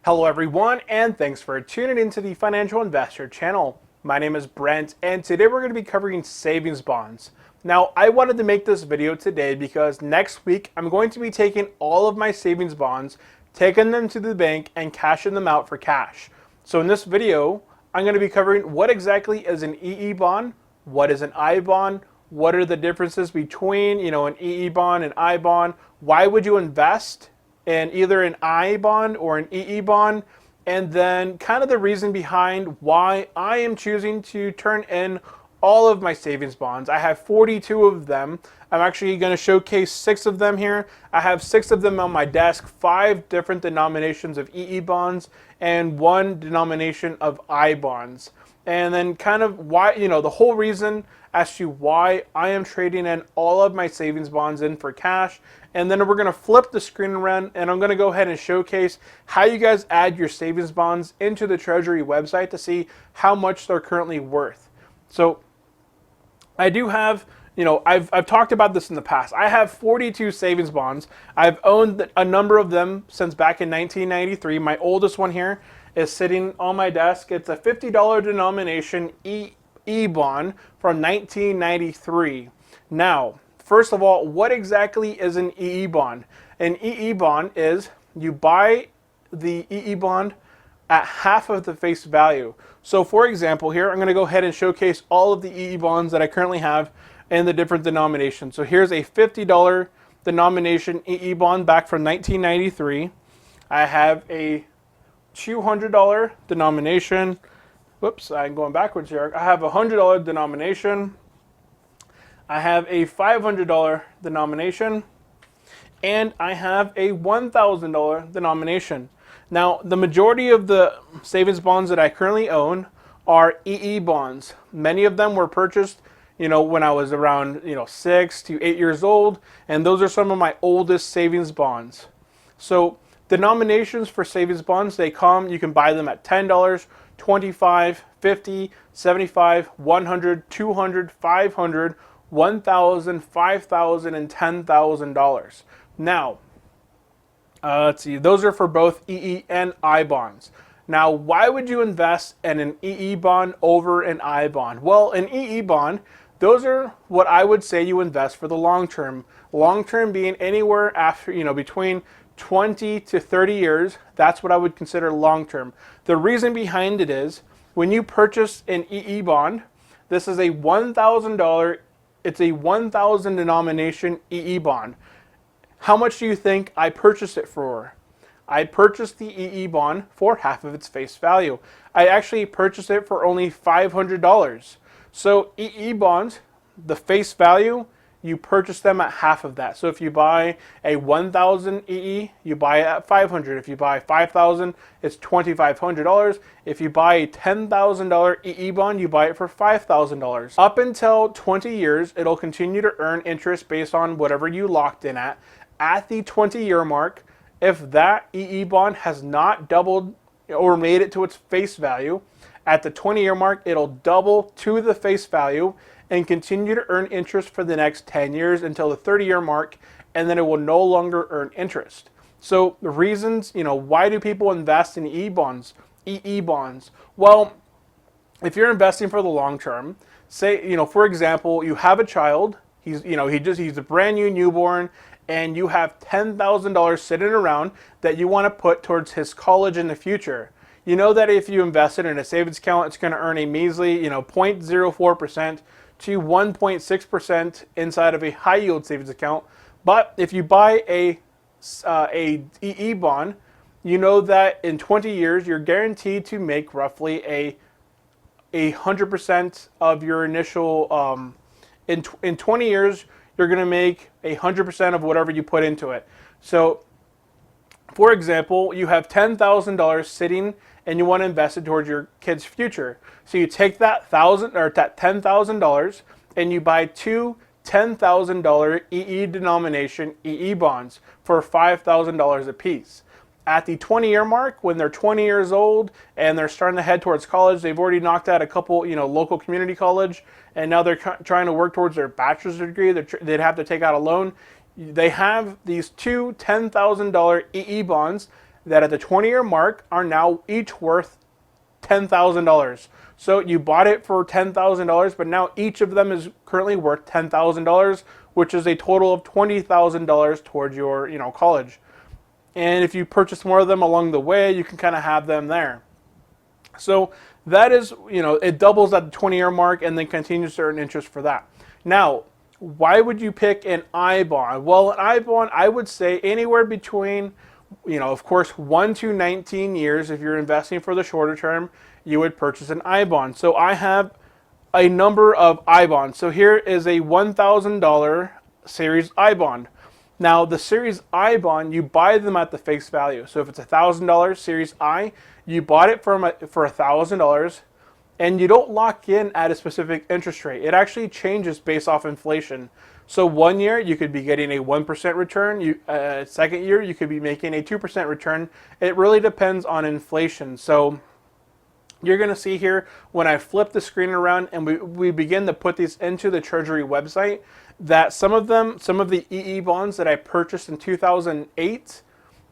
Hello everyone, and thanks for tuning into the Financial Investor channel. My name is Brent, and today we're going to be covering savings bonds. Now, I wanted to make this video today because next week I'm going to be taking all of my savings bonds, taking them to the bank, and cashing them out for cash. So in this video, I'm going to be covering what exactly is an EE bond, what is an I bond, what are the differences between, an EE bond and I bond, why would you invest in either an I bond or an EE bond, and then kind of the reason behind why I am choosing to turn in all of my savings bonds. I have 42 of them. I'm actually going to showcase 6 of them here. I have 6 of them on my desk, 5 different denominations of EE bonds and 1 denomination of I bonds. And then kind of why, the whole reason as to why I am trading in all of my savings bonds in for cash. And then we're going to flip the screen around and I'm going to go ahead and showcase how you guys add your savings bonds into the Treasury website to see how much they're currently worth. So I do have, I've talked about this in the past. I have 42 savings bonds. I've owned a number of them since back in 1993. My oldest one here is sitting on my desk. It's a $50 denomination EE bond from 1993. Now, first of all, what exactly is an EE bond? An EE bond is you buy the EE bond at half of the face value. So for example here, I'm going to go ahead and showcase all of the EE bonds that I currently have in the different denominations. So here's a $50 denomination EE bond back from 1993. I have a $200 denomination. Whoops, I'm going backwards here. I have a $100 denomination. I have a $500 denomination. And I have a $1,000 denomination. Now, the majority of the savings bonds that I currently own are EE bonds. Many of them were purchased, when I was around, 6 to 8 years old, and those are some of my oldest savings bonds. So, denominations for savings bonds, you can buy them at $10, $25, $50, $75, $100, $200, $500, $1,000, $5,000, and $10,000. Now, let's see, those are for both EE and I bonds. Now, why would you invest in an EE bond over an I bond? Well, an EE bond, those are what I would say you invest for the long term. Long term being anywhere after, between 20 to 30 years. That's what I would consider long term. The reason behind it is when you purchase an EE bond, this is a $1,000, it's a 1,000 denomination EE bond. How much do you think I purchased it for? I purchased the EE bond for half of its face value. I actually purchased it for only $500. So EE bonds, the face value, you purchase them at half of that. So if you buy a 1,000 EE, you buy it at $500. If you buy 5,000, it's $2,500. If you buy a $10,000 EE bond, you buy it for $5,000. Up until 20 years, it'll continue to earn interest based on whatever you locked in at. At the 20-year mark, if that EE bond has not doubled or made it to its face value, at the 20-year mark, it'll double to the face value and continue to earn interest for the next 10 years until the 30-year mark, and then it will no longer earn interest. So the reasons, why do people invest in EE bonds? Well, if you're investing for the long term, say, for example, you have a child, he's a brand new newborn, and you have $10,000 sitting around that you want to put towards his college in the future. You know that if you invest it in a savings account, it's going to earn a measly, 0.04% to 1.6% inside of a high yield savings account. But if you buy a EE bond, you know that in 20 years, you're guaranteed to make roughly a 100% of your initial, in 20 years, you're going to make 100% of whatever you put into it. So, for example, you have $10,000 sitting and you want to invest it towards your kid's future. So you take that $10,000 and you buy 2 $10,000 EE denomination EE bonds for $5,000 a piece. At the 20-year mark, when they're 20 years old and they're starting to head towards college, they've already knocked out a couple, local community college, and now they're trying to work towards their bachelor's degree. They'd have to take out a loan. They have these 2 $10,000 EE bonds that at the 20-year mark are now each worth $10,000. So you bought it for $10,000, but now each of them is currently worth $10,000, which is a total of $20,000 towards your, college. And if you purchase more of them along the way, you can kind of have them there. So that is, it doubles at the 20-year mark and then continues to earn interest for that. Now, why would you pick an I bond? Well, an I bond, I would say anywhere between, of course, 1 to 19 years. If you're investing for the shorter term, you would purchase an I bond. So I have a number of I bonds. So here is a $1,000 Series I bond. Now, the Series I bond, you buy them at the face value. So if it's $1,000 Series I, you bought it for $1,000, and you don't lock in at a specific interest rate. It actually changes based off inflation. So 1 year, you could be getting a 1% return. Second year, you could be making a 2% return. It really depends on inflation. So you're going to see here when I flip the screen around and we begin to put these into the Treasury website, that some of the EE bonds that I purchased in 2008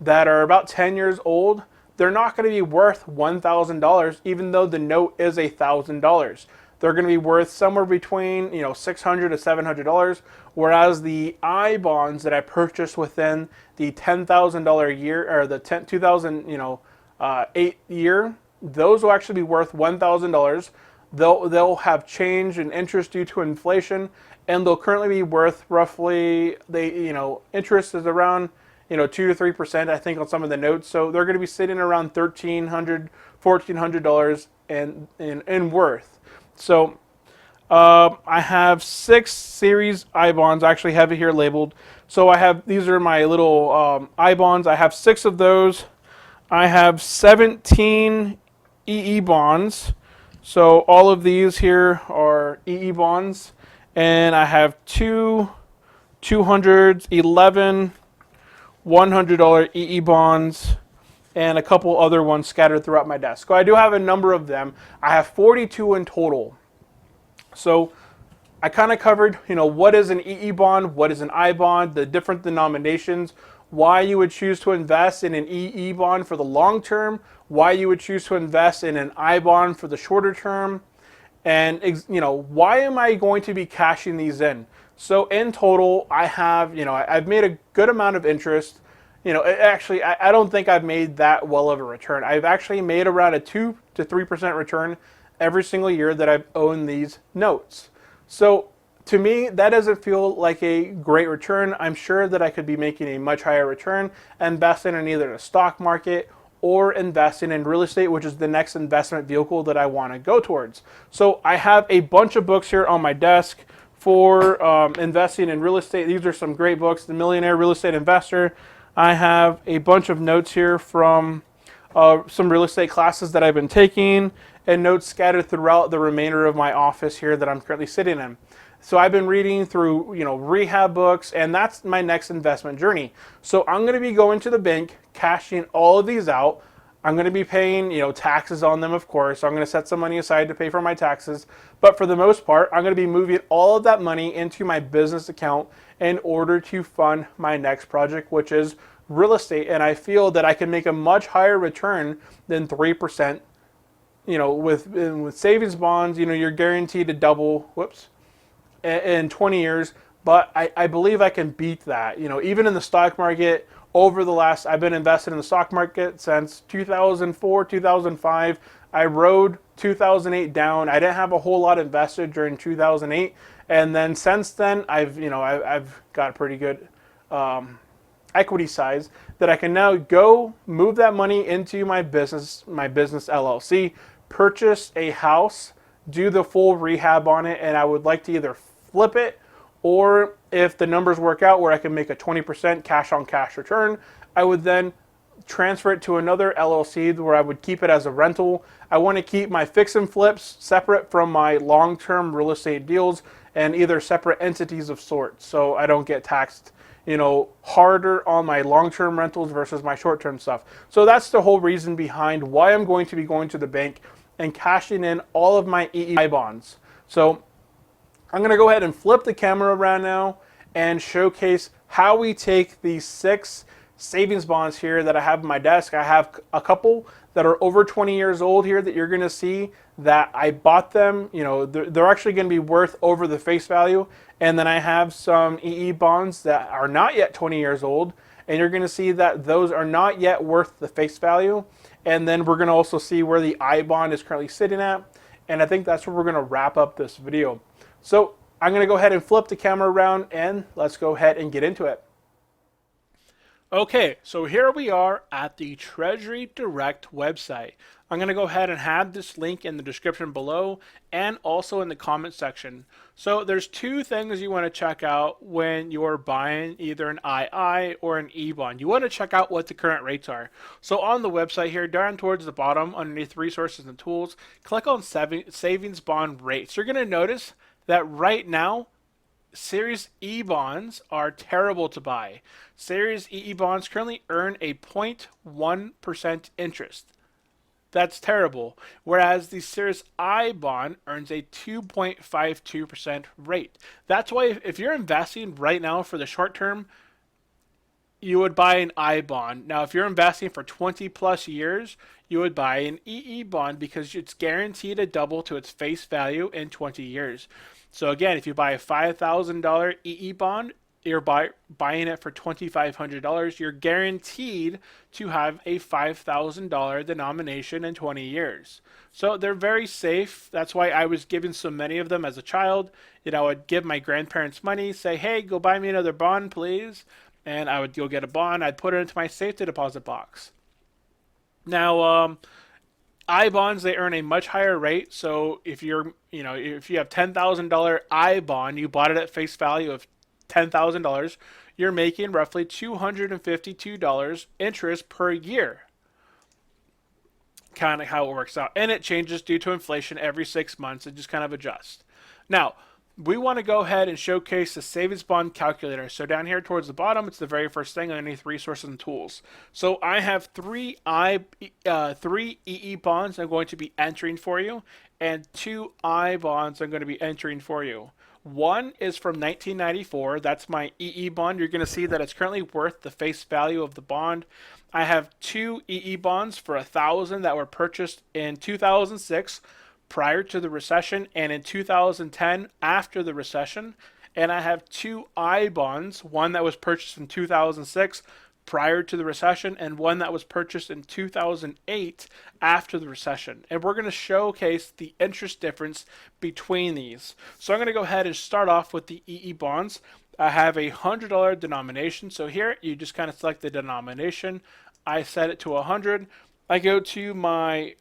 that are about 10 years old, they're not going to be worth $1,000, even though the note is $1,000. They're going to be worth somewhere between $600 to $700, whereas the I bonds that I purchased within the $10,000 year or the 2008 year, those will actually be worth $1,000. They'll have change in interest due to inflation, and they'll currently be worth roughly, interest is around 2 to 3%, I think, on some of the notes. So they're going to be sitting around $1,300, $1,400 in worth. So I have 6 Series I bonds. I actually have it here labeled. So these are my little I bonds. I have 6 of those. I have 17 EE bonds. So all of these here are EE bonds. And I have 2 200s, 11 $100 EE bonds, and a couple other ones scattered throughout my desk. So I do have a number of them. I have 42 in total. So I kind of covered, what is an EE bond, what is an I bond, the different denominations, why you would choose to invest in an EE bond for the long term, why you would choose to invest in an I bond for the shorter term, and why am I going to be cashing these in? So in total, I have, I've made a good amount of interest. Actually, I don't think I've made that well of a return. I've actually made around a 2 to 3% return every single year that I've owned these notes. So to me, that doesn't feel like a great return. I'm sure that I could be making a much higher return investing in either the stock market or investing in real estate, which is the next investment vehicle that I want to go towards. So I have a bunch of books here on my desk for investing in real estate. These are some great books. The Millionaire Real Estate Investor. I have a bunch of notes here from some real estate classes that I've been taking, and notes scattered throughout the remainder of my office here that I'm currently sitting in. So I've been reading through, rehab books, and that's my next investment journey. So I'm going to be going to the bank, cashing all of these out. I'm going to be paying, taxes on them, of course. So I'm going to set some money aside to pay for my taxes. But for the most part, I'm going to be moving all of that money into my business account in order to fund my next project, which is real estate. And I feel that I can make a much higher return than 3%. With savings bonds, you're guaranteed to double, in 20 years. But I believe I can beat that. Even in the stock market, I've been invested in the stock market since 2004, 2005. I rode 2008 down. I didn't have a whole lot invested during 2008, and then since then, I've got a pretty good equity size that I can now go move that money into my business LLC, purchase a house, do the full rehab on it, and I would like to either flip it, or if the numbers work out where I can make a 20% cash on cash return, I would then transfer it to another LLC where I would keep it as a rental. I want to keep my fix and flips separate from my long-term real estate deals and either separate entities of sorts, so I don't get taxed, harder on my long-term rentals versus my short-term stuff. So that's the whole reason behind why I'm going to be going to the bank and cashing in all of my EEI bonds. So I'm going to go ahead and flip the camera around now and showcase how we take these 6 savings bonds here that I have on my desk. I have a couple that are over 20 years old here that you're going to see that I bought them. You know, they're actually going to be worth over the face value. And then I have some EE bonds that are not yet 20 years old, and you're going to see that those are not yet worth the face value. And then we're going to also see where the I bond is currently sitting at. And I think that's where we're going to wrap up this video. So I'm going to go ahead and flip the camera around and let's go ahead and get into it. Okay, so here we are at the Treasury Direct website. I'm going to go ahead and have this link in the description below and also in the comment section. So there's two things you want to check out when you're buying either an II or an E bond. You want to check out what the current rates are. So on the website here, down towards the bottom underneath resources and tools, click on savings bond rates. You're going to notice that right now Series E bonds are terrible to buy. Series EE bonds currently earn a 0.1% interest. That's terrible. Whereas the Series I bond earns a 2.52% rate. That's why if you're investing right now for the short term, you would buy an I bond. Now, if you're investing for 20 plus years, you would buy an EE bond because it's guaranteed to double to its face value in 20 years. So again, if you buy a $5,000 EE bond, you're buying it for $2,500. You're guaranteed to have a $5,000 denomination in 20 years. So they're very safe. That's why I was given so many of them as a child. You know, I'd give my grandparents money, say, hey, go buy me another bond, please. And I would go get a bond. I'd put it into my safety deposit box. Now, I bonds, they earn a much higher rate. So if if you have $10,000 I bond, you bought it at face value of $10,000, you're making roughly $252 interest per year. Kind of how it works out. And it changes due to inflation every 6 months. It just kind of adjusts. Now, we want to go ahead and showcase the savings bond calculator. So down here towards the bottom, it's the very first thing underneath resources and tools. So I have three EE bonds I'm going to be entering for you, and 2 I bonds I'm going to be entering for you. One is from 1994. That's my EE bond. You're going to see that it's currently worth the face value of the bond. I have 2 EE bonds for $1,000 that were purchased in 2006 prior to the recession and in 2010 after the recession. And I have 2 I bonds, one that was purchased in 2006 prior to the recession and one that was purchased in 2008 after the recession. And we're going to showcase the interest difference between these. So I'm going to go ahead and start off with the EE bonds. I have a $100 denomination. So here you just kind of select the denomination. I set it to 100. I go to my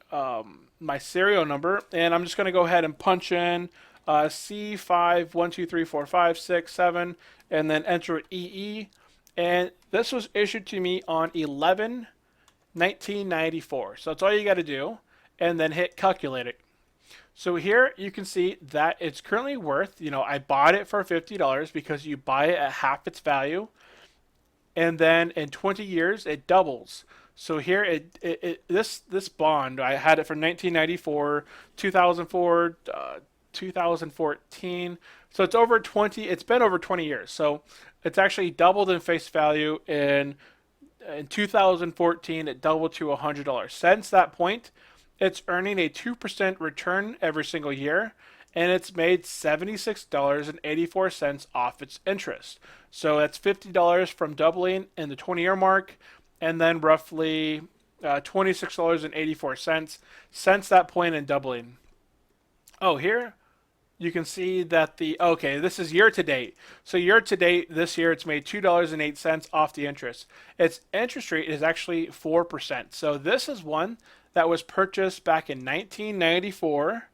my serial number, and I'm just going to go ahead and punch in C5123456 and then enter EE. And this was issued to me on 11/1994. So that's all you got to do, and then hit calculate it. So here you can see that it's currently worth, I bought it for $50 because you buy it at half its value, and then in 20 years it doubles. So here, this bond, I had it from 1994, 2004, 2014. So it's over 20. It's been over 20 years. So it's actually doubled in face value. In 2014, it doubled to $100. Since that point, it's earning a 2% return every single year, and it's made $76.84 off its interest. So that's $50 from doubling in the 20-year mark, and then roughly $26.84 since that point in doubling. Oh, here you can see that this is year to date. So year to date this year, it's made $2.08 off the interest. Its interest rate is actually 4%. So this is one that was purchased back in 1994.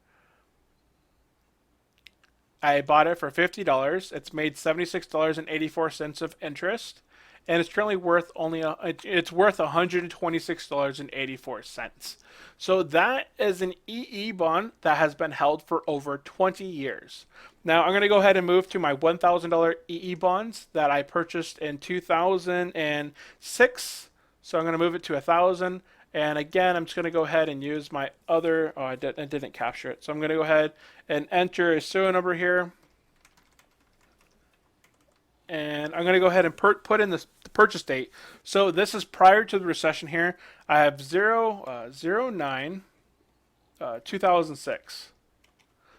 I bought it for $50. It's made $76.84 of interest, and it's currently worth it's worth $126.84. So that is an EE bond that has been held for over 20 years. Now I'm going to go ahead and move to my $1,000 EE bonds that I purchased in 2006. So I'm going to move it to 1,000. And again, I'm just going to go ahead and use my other, I didn't capture it. So I'm going to go ahead and enter a serial number here. and I'm going to go ahead and put in the purchase date. So this is prior to the recession here. I have 09 2006.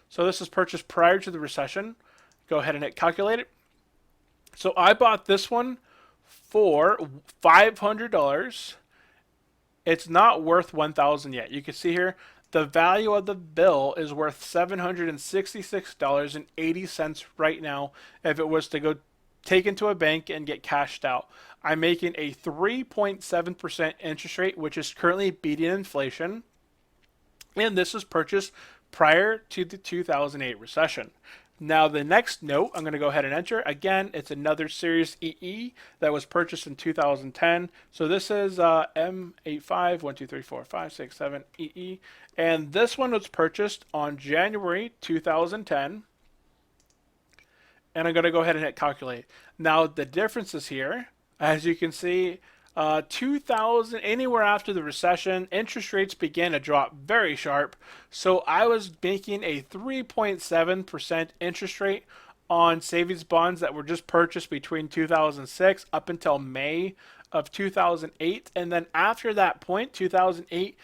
So this is purchased prior to the recession. Go ahead and hit calculate it. So I bought this one for $500. It's not worth $1,000 yet. You can see here the value of the bill is worth $766.80 right now if it was to go take into a bank and get cashed out. I'm making a 3.7% interest rate, which is currently beating inflation. And this was purchased prior to the 2008 recession. Now the next note I'm going to go ahead and enter. Again, it's another Series EE that was purchased in 2010. So this is M85123456 EE. And this one was purchased on January 2010. And I'm going to go ahead and hit calculate. Now the differences here, as you can see, 2000, anywhere after the recession, interest rates began to drop very sharp. So I was making a 3.7% interest rate on savings bonds that were just purchased between 2006 up until May of 2008. And then after that point, 2008,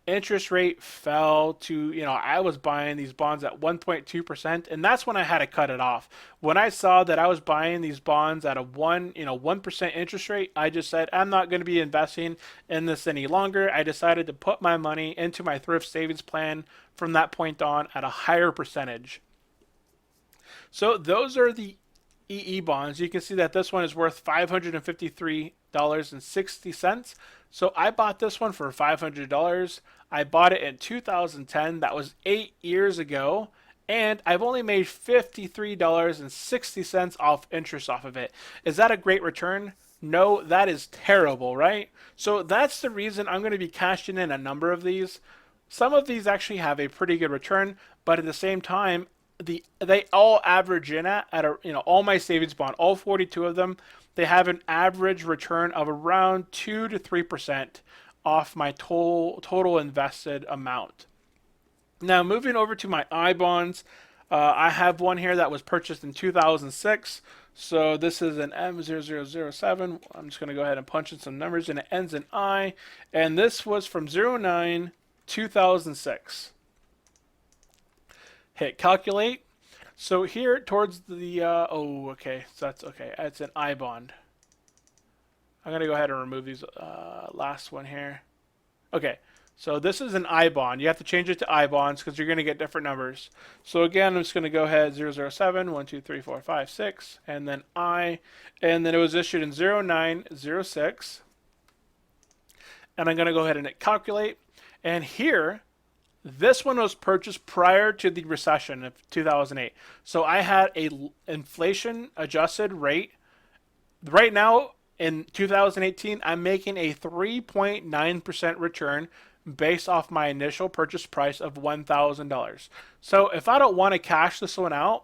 interest rate fell to, I was buying these bonds at 1.2%, and that's when I had to cut it off. When I saw that I was buying these bonds at a 1% interest rate, I just said, I'm not going to be investing in this any longer. I decided to put my money into my thrift savings plan from that point on at a higher percentage. So those are the EE bonds. You can see that this one is worth $553.60. So I bought this one for $500. I bought it in 2010. That was 8 years ago. And I've only made $53.60 off interest off of it. Is that a great return? No, that is terrible, right? So that's the reason I'm going to be cashing in a number of these. Some of these actually have a pretty good return, but at the same time, they all average in at all my savings bond, all 42 of them, they have an average return of around 2 to 3% off my total invested amount. Now moving over to my I bonds, I have one here that was purchased in 2006. So this is an M0007. I'm just going to go ahead and punch in some numbers, and it ends in I. And this was from 09 2006. Hit calculate. So here towards the, okay, so that's okay. It's an I bond. I'm going to go ahead and remove these last one here. Okay, so this is an I bond. You have to change it to I bonds because you're going to get different numbers. So again, I'm just going to go ahead 007, 1, 2, 3, 4, 5, 6, and then I, and then it was issued in 0906. And I'm going to go ahead and hit calculate. And here, this one was purchased prior to the recession of 2008. So I had a inflation adjusted rate. Right now in 2018, I'm making a 3.9% return based off my initial purchase price of $1,000. So if I don't want to cash this one out,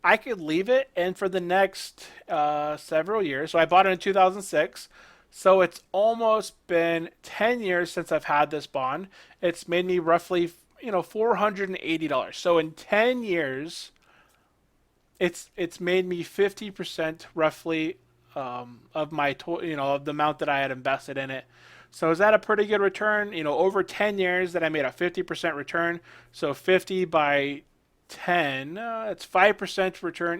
I could leave it, and for the next several years, so I bought it in 2006. So it's almost been 10 years since I've had this bond. It's made me roughly $480. So in 10 years, it's made me 50% roughly of my of the amount that I had invested in it. So is that a pretty good return? Over 10 years that I made a 50% return. So 50 by 10, it's 5% return.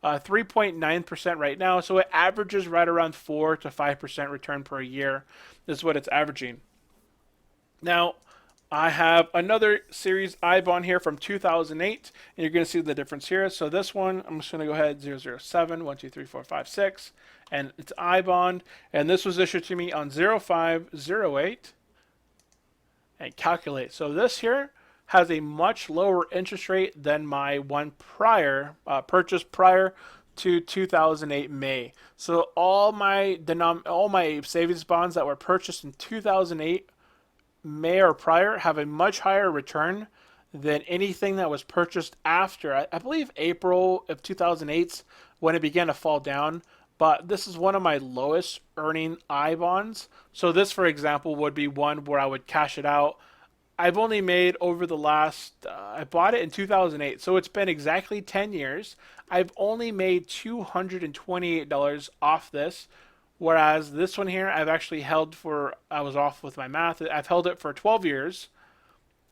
3.9% right now. So it averages right around 4 to 5% return per year. This is what it's averaging. Now, I have another series I bond here from 2008, and you're going to see the difference here. So this one, I'm just going to go ahead 007, 1, 2, 3, 4, 5, 6, and it's I bond, and this was issued to me on 0508, and calculate. So this here has a much lower interest rate than my one prior purchase prior to 2008 May. So all my savings bonds that were purchased in 2008 May or prior have a much higher return than anything that was purchased after, I believe, April of 2008 when it began to fall down. But this is one of my lowest earning I bonds. So this, for example, would be one where I would cash it out I've only made over the last, I bought it in 2008, so it's been exactly 10 years. I've only made $228 off this, whereas this one here, I've actually held for, I was off with my math, I've held it for 12 years.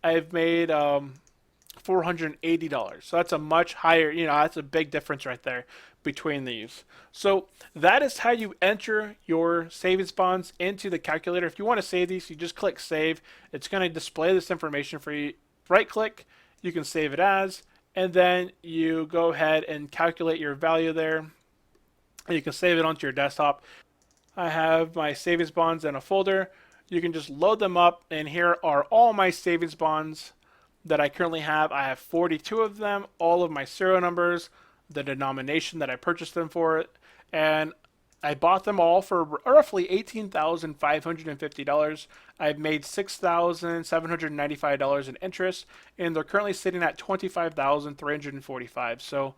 I've made $480. So that's a much higher, that's a big difference right there between these. So that is how you enter your savings bonds into the calculator. If you want to save these, you just click save. It's going to display this information for you. Right click, you can save it as, and then you go ahead and calculate your value there. You can save it onto your desktop. I have my savings bonds in a folder. You can just load them up, and here are all my savings bonds that I currently have. I have 42 of them, all of my serial numbers, the denomination that I purchased them for, and I bought them all for roughly $18,550. I've made $6,795 in interest, and they're currently sitting at $25,345. So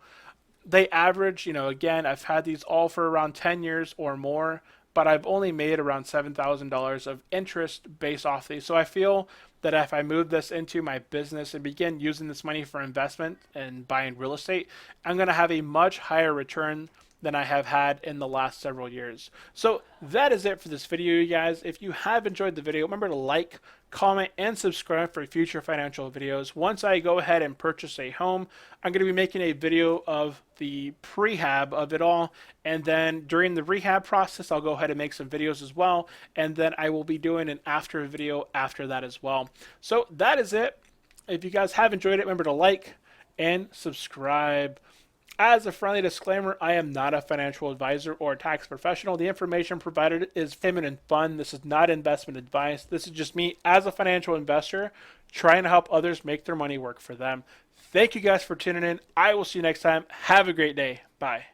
they average, again, I've had these all for around 10 years or more, but I've only made around $7,000 of interest based off these. So I feel that if I move this into my business and begin using this money for investment and buying real estate, I'm going to have a much higher return than I have had in the last several years. So that is it for this video, you guys. If you have enjoyed the video, remember to like, comment, and subscribe for future financial videos. Once I go ahead and purchase a home, I'm going to be making a video of the prehab of it all, and then during the rehab process, I'll go ahead and make some videos as well, and then I will be doing an after video after that as well. So that is it. If you guys have enjoyed it, remember to like and subscribe. As a friendly disclaimer, I am not a financial advisor or a tax professional. The information provided is entertainment and fun. This is not investment advice. This is just me as a financial investor trying to help others make their money work for them. Thank you guys for tuning in. I will see you next time. Have a great day. Bye.